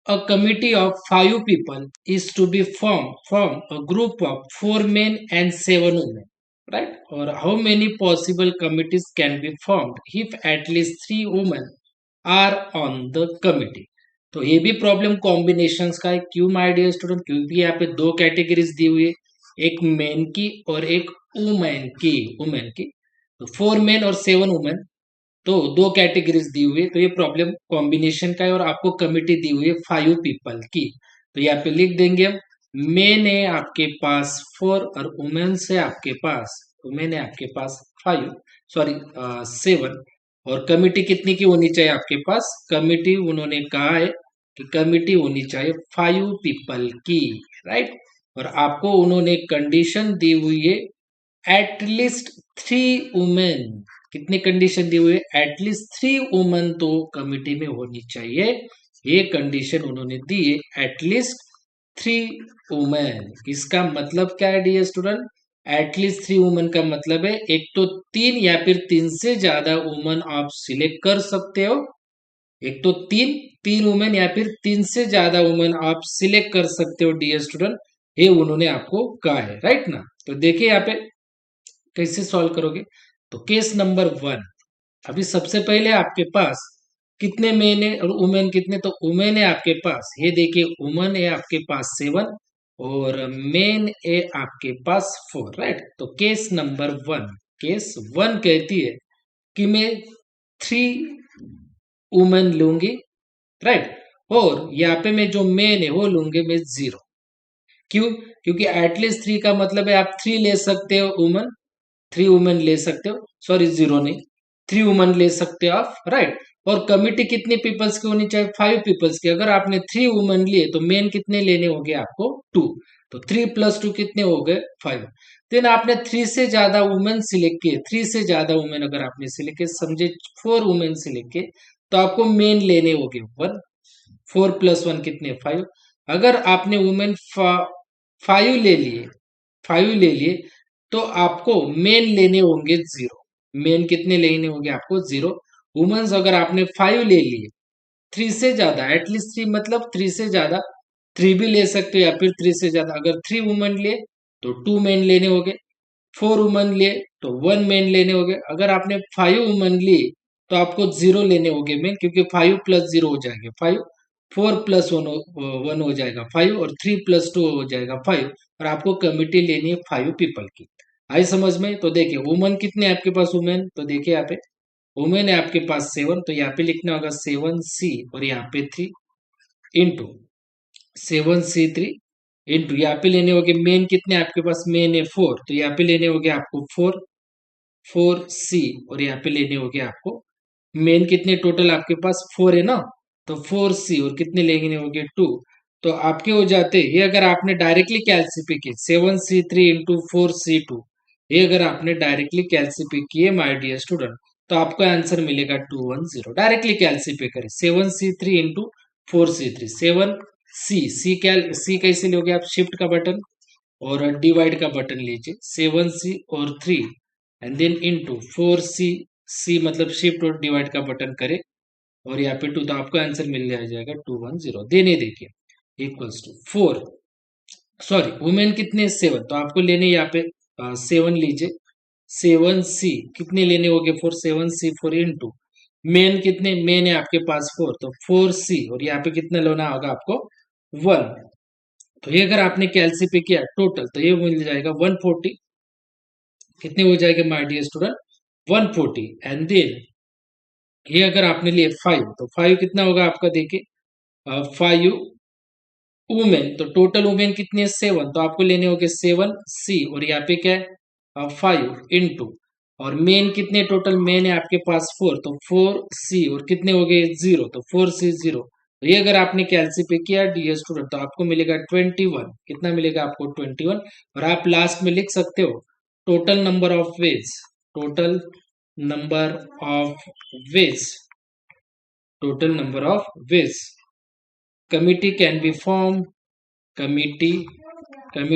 A committee of 5 people is to be formed from a group of 4 men and 7 women, right? Or how many possible committees can be formed if at least 3 women are on the committee? तो ये भी problem combinations का है। क्यों my dear student? क्योंकि यहाँ पे दो कैटेगरीज दी हुई है, एक मैन की और एक वुमेन की। तो 4 men और 7 women, तो दो कैटेगरीज दी हुई है। तो ये प्रॉब्लम कॉम्बिनेशन का है और आपको कमिटी दी हुई है 5 people की। तो यहाँ पे लिख देंगे हम, मेन है आपके पास 4 और वुमेन है आपके पास 5, सॉरी 7। और कमिटी कितनी की होनी चाहिए आपके पास? कमिटी उन्होंने कहा है कि कमिटी होनी चाहिए 5 people की, राइट। और आपको उन्होंने कंडीशन दी हुई है एटलीस्ट 3 वुमेन। कितनी कंडीशन दी हुई है? एटलीस्ट 3 वुमेन तो कमिटी में होनी चाहिए। ये कंडीशन उन्होंने दी है, एटलीस्ट 3 वुमेन। इसका मतलब क्या है डियर स्टूडेंट? एटलीस्ट 3 वुमेन का मतलब है एक तो 3 या फिर 3 से ज्यादा वुमेन आप सिलेक्ट कर सकते हो। एक तो 3 वुमेन या फिर 3 से ज्यादा वुमेन आप सिलेक्ट कर सकते हो डियर स्टूडेंट। ये उन्होंने आपको कहा है, राइट ना। तो देखिए यहाँ पे कैसे सॉल्व करोगे। तो केस नंबर 1, अभी सबसे पहले आपके पास कितने मेन है और वुमेन कितने? तो वुमेन है आपके पास, ये देखिए वुमेन है आपके पास 7 और मेन है आपके पास 4, राइट। तो केस नंबर 1, केस 1 कहती है कि मैं 3 वुमेन लूंगी, राइट। और यहाँ पे मैं जो मेन है वो लूंगी मैं 0। क्यों? क्योंकि एटलीस्ट 3 का मतलब है आप 3 ले सकते हो वुमन, 3 वुमेन ले सकते हो, सॉरी 0 नहीं, 3 वुमेन ले सकते हो आप, राइट। और कमिटी कितने पीपल्स की होनी चाहिए? 5 पीपल्स की। अगर आपने 3 वुमेन लिए तो मेन कितने लेने होंगे आपको? 2। तो 3 + 2 कितने हो गए? 5। देन आपने 3 से ज्यादा वुमेन सिलेक्ट किए, 3 से ज्यादा वुमेन अगर आपने सिलेक्ट किए, समझे 4 वुमेन सिलेक्ट किए, तो आपको मेन लेने होंगे 1। 4 + 1 कितने? 5। अगर आपने वुमेन 5 ले लिए, तो आपको मेन लेने होंगे 0। मेन कितने लेने होंगे आपको? 0। वुमेन्स अगर आपने 5 ले लिए, 3 से ज्यादा, एटलीस्ट 3 मतलब 3 से ज्यादा, 3 भी ले सकते हो या फिर 3 से ज्यादा। अगर 3 वुमेन लिए तो 2 मेन लेने होंगे, 4 वुमेन लिए तो 1 मेन लेने होंगे। अगर आपने 5 वुमेन लिए तो आपको 0 लेने होंगे मेन, क्योंकि 5 + 0 हो जाएंगे 5, 4 + 1 हो जाएगा 5 और 3 + 2 हो जाएगा 5। और आपको कमिटी लेनी है 5 पीपल की। आई समझ में? तो देखिए वुमेन कितने हैं आपके पास? वुमेन तो देखिए यहाँ पे वुमेन है आपके पास 7, तो यहाँ पे लिखना होगा 7C और यहाँ पे 3 इंटू 7C3 इंटू यहाँ पे लेने होंगे मेन कितने आपके पास? मेन है 4, तो यहाँ पे लेने होंगे आपको 4C और यहाँ पे लेने होंगे आपको मेन कितने? टोटल आपके पास 4 है ना, तो 4C और कितने लेने होंगे? 2। तो आपके हो जाते, ये अगर आपने डायरेक्टली कैलसीपी किए 7C3 इंटू 4C2, ये अगर आपने डायरेक्टली कैलसीपी किए माय डियर स्टूडेंट, तो आपको आंसर मिलेगा 210। डायरेक्टली कैलसीपी करें 7C3 इंटू 4C3, 7C कैसे लोगे आप? शिफ्ट का बटन और डिवाइड का बटन लीजिए, 7C और 3 एंड देन इंटू 4C मतलब शिफ्ट और डिवाइड का बटन करे और यहाँ पे 2, तो आपको आंसर मिल जाएगा 210। देने देखिए इक्वल्स टू 4, सॉरी वुमेन कितने? 7, तो आपको लेने यहाँ पे 7 लीजिए, 7C कितने लेने होंगे? 4, 7C4 इंटू मेन कितने? मेन है आपके पास 4, तो 4C और यहाँ पे कितना लेना होगा आपको? 1। तो ये अगर आपने कैलसी पे किया टोटल, तो ये मिल जाएगा 140। कितने हो जाएगा my dear student? 140। And then ये अगर आपने लिए 5, तो 5 कितना होगा आपका? देखिए 5 वुमेन, तो टोटल वुमेन कितनी है? 7, तो आपको लेने होंगे 7C और यहाँ पे क्या है? 5 इंटू और मेन कितने? टोटल मेन है आपके पास 4, तो 4C और कितने हो गए? 0, तो 4C 0। तो ये अगर आपने कैलसी पे किया डियर स्टूडेंट, तो आपको मिलेगा 21। कितना मिलेगा आपको? 21। और आप लास्ट में लिख सकते हो total number of ways, total number of ways, total number of ways committee can be formed, committee can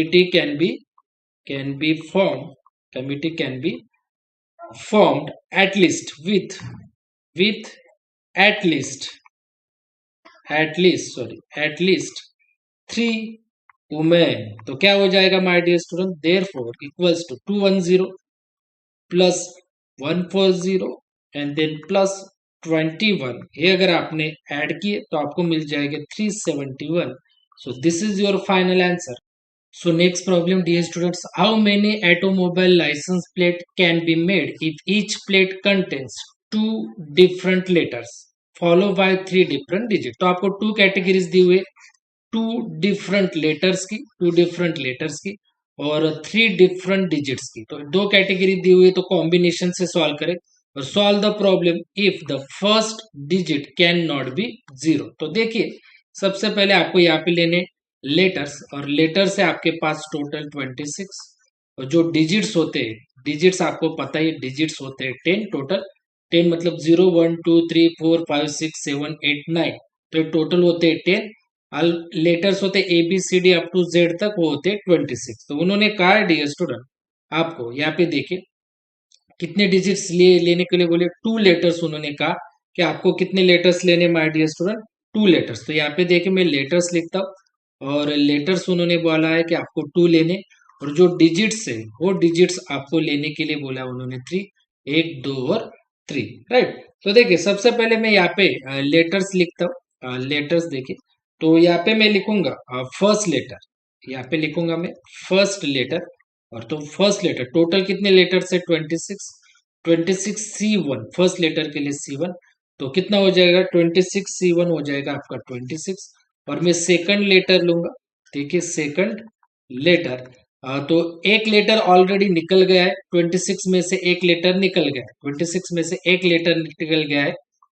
be formed, committee can be formed at least with at least at least 3 women, तो क्या हो जाएगा my dear student, therefore equals to 210 plus 140 and then plus 21, ये अगर आपने add किए तो आपको मिल जाएगा 371. So this is your final answer. So next problem, dear students, how many automobile license plate can be made if each plate contains two different letters followed by three different digits? तो आपको two categories दी हुई, to different letters की और three different digits की. तो दो category दी हुई है, तो कॉम्बिनेशन से सॉल्व करें और solve the problem if the first digit can not be zero. तो देखिए, सबसे पहले आपको यहाँ पे लेने लेटर्स, और लेटर से आपके पास टोटल 26, और जो डिजिट्स होते हैं, डिजिट्स आपको पता ही, डिजिट्स होते हैं 10 टोटल. 10 मतलब 0 1 2 3 4 5 6 7 8 9, तो टोटल होते हैं 10. लेटर्स होते A B C D up to Z तक, वो होते 26. तो उन्होंने कहा है डियर स्टूडेंट, आपको यहाँ पे देखिए कितने डिजिट्स लेने के लिए बोले, टू लेटर्स. उन्होंने कहा कि आपको कितने लेटर्स लेने my dear student, two letters. तो यहाँ पे देखिए मैं लेटर्स लिखता हूँ, और लेटर्स उन्होंने बोला है कि आपको टू लेने, और जो डिजिट्स है वो डिजिट्स आपको लेने के लिए बोला उन्होंने 3, 1 2 और 3, राइट. तो देखिए सबसे पहले मैं यहाँ पे लेटर्स लिखता हूँ. लेटर्स देखिए, तो यहाँ पे मैं लिखूंगा फर्स्ट लेटर, यहाँ पे लिखूंगा मैं फर्स्ट लेटर. और तो फर्स्ट लेटर टोटल कितने लेटर्स है, 26. 26C1 फर्स्ट लेटर के लिए C1, तो कितना हो जाएगा 26C1 हो जाएगा आपका 26. और मैं सेकंड लेटर लूंगा. देखिए सेकंड लेटर, तो एक लेटर ऑलरेडी निकल गया है, 26 में से एक लेटर निकल गया है, 26 में से एक लेटर निकल गया है,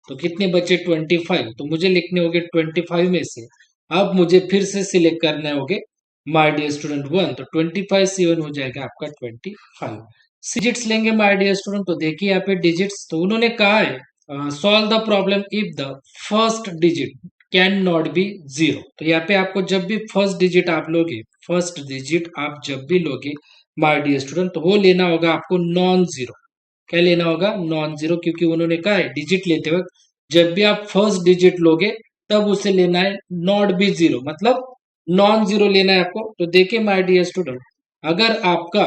तो कितने बचे 25. तो मुझे लिखने होंगे 25 में से, अब मुझे फिर से सिलेक्ट करने होंगे माय डियर स्टूडेंट 1, तो 25C1 हो जाएगा आपका 25. डिजिट्स लेंगे माय डियर स्टूडेंट, तो देखिए यहाँ पे डिजिट्स, तो उन्होंने कहा है solve the problem if the first digit can not be zero. तो यहाँ पे आपको जब भी फर्स्ट डिजिट आप लोगे, फर्स्ट डिजिट आप जब भी लोगे माय डियर स्टूडेंट, तो वो लेना होगा आपको नॉन जीरो. क्या लेना होगा, नॉन जीरो, क्योंकि उन्होंने कहा है डिजिट लेते वक्त जब भी आप फर्स्ट डिजिट लोगे तब उसे लेना है नॉट बी जीरो, मतलब नॉन जीरो लेना है आपको. तो देखिए माय डियर स्टूडेंट, अगर आपका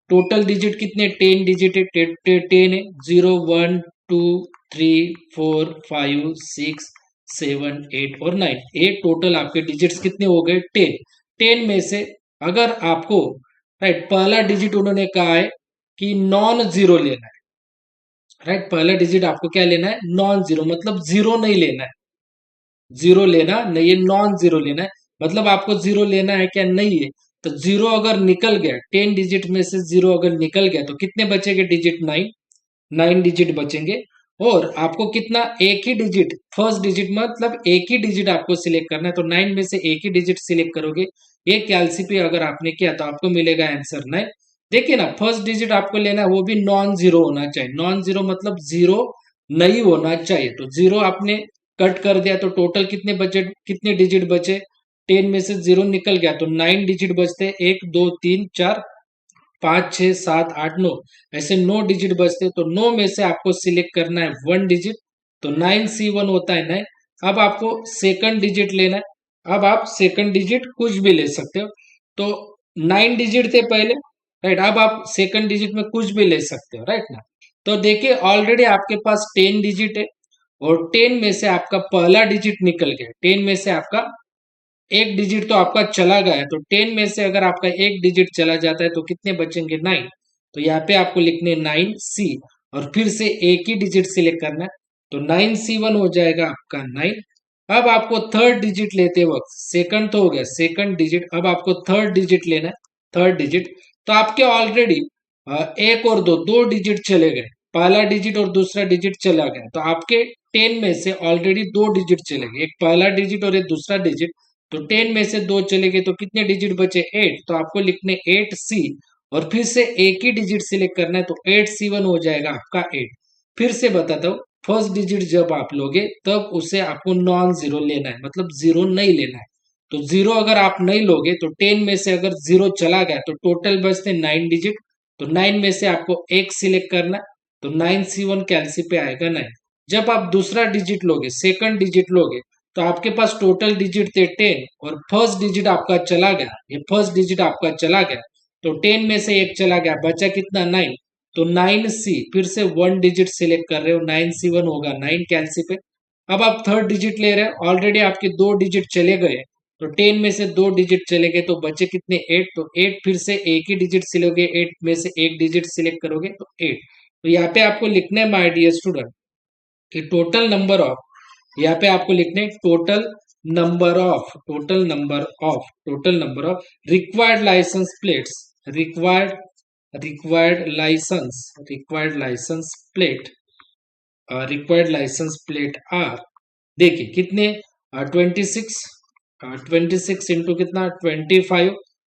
टोटल डिजिट कितने 10 डिजिट है, 10 है, 0 1 2 3 4 5 6 7 8 और 9, ये टोटल आपके डिजिट्स कितने हो गए 10. 10 में से अगर आपको, राइट, पहला डिजिट उन्होंने कहा है कि नॉन जीरो लेना है, राइट. पहला डिजिट आपको क्या लेना है, नॉन जीरो, मतलब जीरो नहीं लेना है, जीरो लेना नहीं है, नॉन जीरो लेना है. मतलब आपको जीरो लेना है क्या, नहीं है. तो जीरो अगर निकल गया, 10 डिजिट में से जीरो अगर निकल गया, तो कितने बचेंगे डिजिट, 9. 9 डिजिट बचेंगे. और आपको कितना, एक ही डिजिट, फर्स्ट डिजिट मतलब एक ही डिजिट आपको सिलेक्ट करना है, तो 9 में से एक ही डिजिट सिलेक्ट करोगे. ये कैलसीपी अगर आपने किया तो आपको मिलेगा आंसर 9. देखिए ना, फर्स्ट डिजिट आपको लेना है, वो भी नॉन जीरो होना चाहिए. नॉन जीरो मतलब जीरो नहीं होना चाहिए. तो जीरो आपने कट कर दिया, तो टोटल कितने बचे, कितने डिजिट बचे, 10 में से जीरो निकल गया, तो 9 डिजिट बचते, 1 2 3 4 5 6 7 8 9, ऐसे 9 डिजिट बचते. तो 9 में से आपको सिलेक्ट करना है 1 डिजिट, तो 9C1 होता है 9. अब आपको सेकंड डिजिट लेना है. अब आप सेकंड डिजिट कुछ भी ले सकते हो. तो 9 डिजिट थे पहले, राइट. अब आप सेकंड डिजिट में कुछ भी ले सकते हो, राइट ना. तो देखिए ऑलरेडी आपके पास 10 डिजिट है, और 10 में से आपका पहला डिजिट निकल गया, 10 में से आपका एक डिजिट तो आपका चला गया है. तो 10 में से अगर आपका एक डिजिट चला जाता है तो कितने बचेंगे, 9. तो यहाँ पे आपको लिखने 9C, और फिर से एक ही डिजिट सिलेक्ट करना है, तो 9C1 हो जाएगा आपका 9. अब आपको थर्ड डिजिट लेते वक्त, सेकंड तो हो गया, सेकंड डिजिट, अब आपको थर्ड डिजिट लेना है, थर्ड डिजिट. तो आपके ऑलरेडी एक और दो, दो डिजिट चले गए, पहला डिजिट और दूसरा डिजिट चला गया. तो आपके 10 में से ऑलरेडी दो डिजिट चले गए, एक पहला डिजिट और एक दूसरा डिजिट. तो 10 में से दो चले गए, तो कितने डिजिट बचे, 8. तो आपको लिखने 8C, और फिर से एक ही डिजिट सिलेक्ट करना है, तो 8C1 हो जाएगा आपका 8. फिर से बताता हूँ, फर्स्ट डिजिट जब आप लोगे तब उसे आपको नॉन जीरो लेना है, मतलब जीरो नहीं लेना है. तो जीरो अगर आप नहीं लोगे, तो 10 में से अगर जीरो चला गया, तो टोटल बचते 9 डिजिट. तो 9 में से आपको एक सिलेक्ट करना है, तो 9C1 कैलसी पे आएगा 9. जब आप दूसरा डिजिट लोगे, सेकंड डिजिट लोगे, तो आपके पास टोटल डिजिट थे 10 और फर्स्ट डिजिट आपका चला गया, ये फर्स्ट डिजिट आपका चला गया, तो 10 में से एक चला गया, बचा कितना 9, तो 9C, फिर से वन डिजिट सिलेक्ट कर रहे हो, 9C1 होगा 9 कैंसी पे। अब आप थर्ड डिजिट ले रहे हो, ऑलरेडी आपके दो डिजिट चले गए, तो 10 में से दो डिजिट चले गए, तो बचे कितने 8, तो 8 फिर से एक ही डिजिट सिलोगे, 8 में से एक डिजिट सिलेक्ट करोगे तो 8। तो यहाँ पे आपको लिखना है माय डियर स्टूडेंट कि टोटल नंबर ऑफ, यहाँ पे आपको लिखना है total number of required license plates, required license plate, required license plate are, देखिए कितने 26, 26 इंटू कितना 25,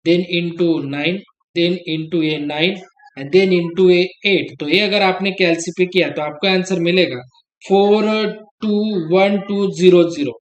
देन इंटू 9, देन into a 9 and then into a 8। तो ये अगर आपने कैलसी पे किया तो आपका आंसर मिलेगा 421,200।